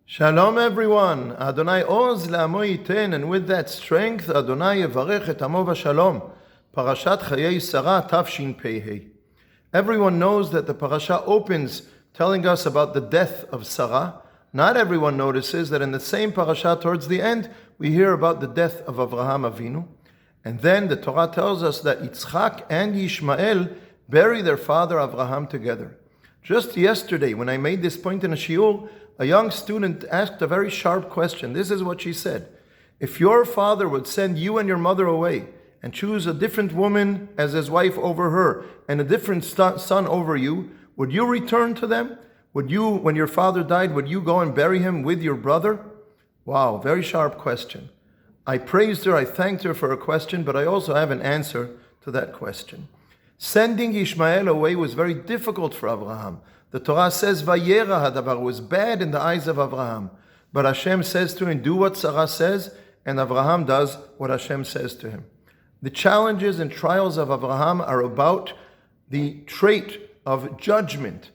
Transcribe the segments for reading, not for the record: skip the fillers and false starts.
Shalom everyone, Adonai Oz La'amo Yiten, and with that strength, Adonai Yevarech et Amo V'Shalom. Parashat Chayei-Sarah, Tafshin Pei. Everyone knows that the parasha opens telling us about the death of Sarah. Not everyone notices that in the same parasha towards the end, we hear about the death of Avraham Avinu. And then the Torah tells us that Yitzchak and Yishmael bury their father Avraham together. Just yesterday, when I made this point in a shiur, a young student asked a very sharp question. This is what she said. If your father would send you and your mother away and choose a different woman as his wife over her and a different son over you, would you return to them? Would you, when your father died, would you go and bury him with your brother? Wow, very sharp question. I praised her, I thanked her for her question, but I also have an answer to that question. Sending Yishmael away was very difficult for Avraham. The Torah says, Vayera hadavar, was bad in the eyes of Avraham. But Hashem says to him, do what Sarah says, and Avraham does what Hashem says to him. The challenges and trials of Avraham are about the trait of judgment,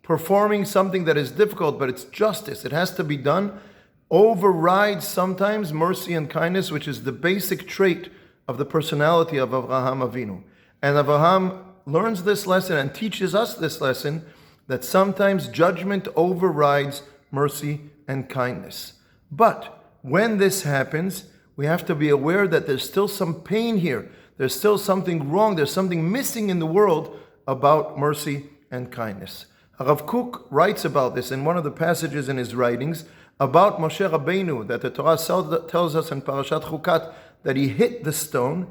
performing something that is difficult, but it's justice. It has to be done. Overrides sometimes mercy and kindness, which is the basic trait of the personality of Avraham Avinu. And Avraham learns this lesson and teaches us this lesson, that sometimes judgment overrides mercy and kindness. But when this happens, we have to be aware that there's still some pain here. There's still something wrong. There's something missing in the world about mercy and kindness. Rav Kook writes about this in one of the passages in his writings about Moshe Rabbeinu, that the Torah tells us in Parashat Chukat that he hit the stone.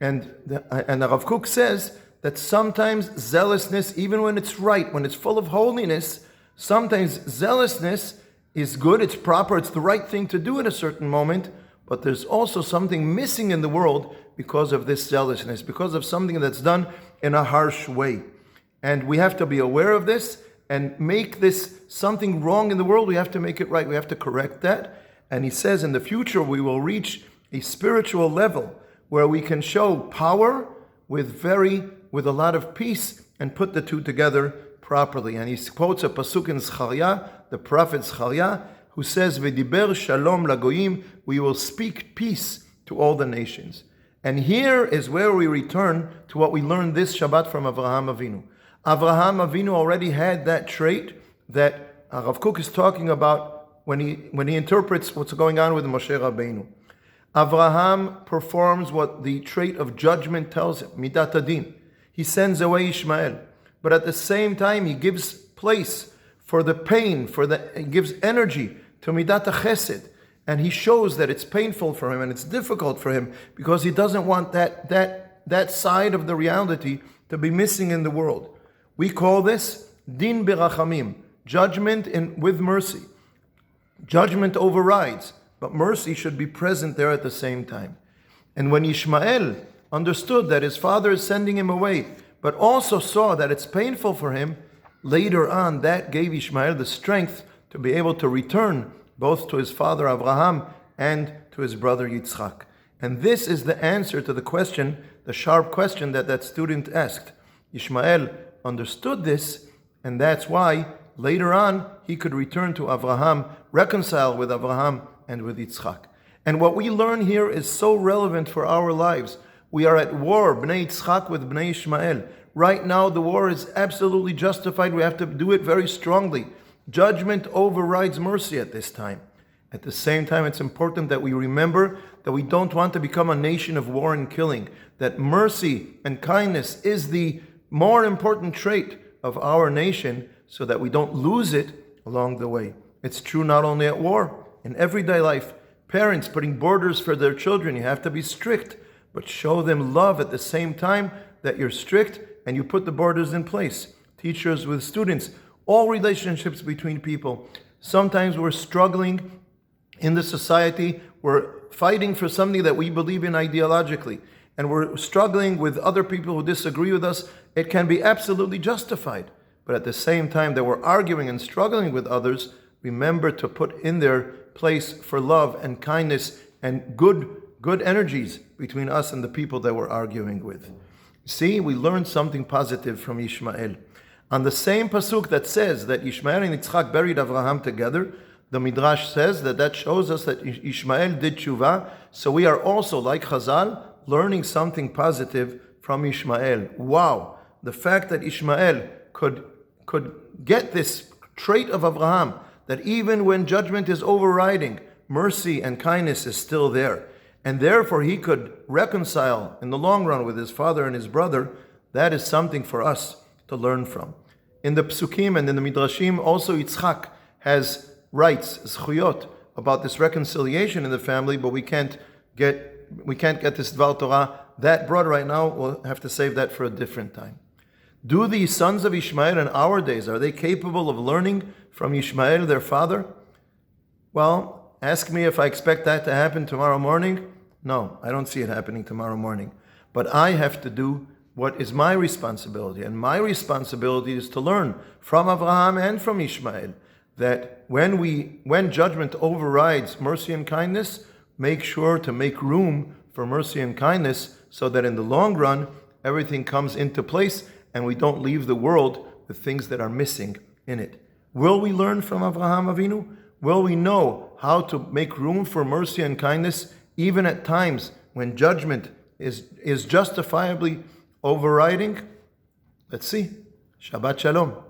And Rav Kook says that sometimes zealousness, even when it's right, when it's full of holiness, sometimes zealousness is good, it's proper, it's the right thing to do at a certain moment, but there's also something missing in the world because of this zealousness, because of something that's done in a harsh way. And we have to be aware of this and make this something wrong in the world. We have to make it right. We have to correct that. And he says in the future we will reach a spiritual level where we can show power with a lot of peace and put the two together properly. And he quotes a pasuk in Zechariah, the prophet Zechariah, who says, "V'diber shalom lagoyim," we will speak peace to all the nations. And here is where we return to what we learned this Shabbat from Avraham Avinu. Avraham Avinu already had that trait that Rav Kook is talking about when he interprets what's going on with Moshe Rabbeinu. Avraham performs what the trait of judgment tells him, midat hadin. He sends away Yishmael, but at the same time he gives place for the pain, he gives energy to midat chesed, and he shows that it's painful for him and it's difficult for him because he doesn't want that side of the reality to be missing in the world. We call this din berachamim, judgment with mercy. Judgment overrides, but mercy should be present there at the same time. And when Yishmael understood that his father is sending him away, but also saw that it's painful for him, later on that gave Yishmael the strength to be able to return both to his father Avraham and to his brother Yitzchak. And this is the answer to the question, the sharp question that student asked. Yishmael understood this, and that's why later on he could return to Avraham, reconcile with Avraham and with Yitzchak. And what we learn here is so relevant for our lives. We are at war, Bnei Yitzchak with Bnei Yishmael. Right now the war is absolutely justified. We have to do it very strongly. Judgment overrides mercy at this time. At the same time, it's important that we remember that we don't want to become a nation of war and killing, that mercy and kindness is the more important trait of our nation so that we don't lose it along the way. It's true not only at war, in everyday life. Parents putting borders for their children, you have to be strict, but show them love at the same time that you're strict and you put the borders in place. Teachers with students, all relationships between people. Sometimes we're struggling in the society, we're fighting for something that we believe in ideologically, and we're struggling with other people who disagree with us. It can be absolutely justified, but at the same time that we're arguing and struggling with others, remember to put in their place for love and kindness and good energies between us and the people that we're arguing with. See, we learned something positive from Yishmael. On the same pasuk that says that Yishmael and Yitzchak buried Avraham together, The Midrash says that shows us that Yishmael did tshuva, so we are also, like Chazal, learning something positive from Yishmael. Wow! The fact that Yishmael could get this trait of Avraham, that even when judgment is overriding, mercy and kindness is still there. And therefore he could reconcile in the long run with his father and his brother. That is something for us to learn from. In the Psukim and in the Midrashim, also Yitzchak has rights, zchuyot, about this reconciliation in the family, but we can't get this Dvar Torah that broad right now. We'll have to save that for a different time. Do the sons of Yishmael in our days, are they capable of learning from Yishmael, their father? Well, ask me if I expect that to happen tomorrow morning. No, I don't see it happening tomorrow morning. But I have to do what is my responsibility. And my responsibility is to learn from Avraham and from Yishmael that when judgment overrides mercy and kindness, make sure to make room for mercy and kindness so that in the long run, everything comes into place and we don't leave the world with things that are missing in it. Will we learn from Avraham Avinu? Will we know how to make room for mercy and kindness even at times when judgment is justifiably overriding? Let's see. Shabbat Shalom.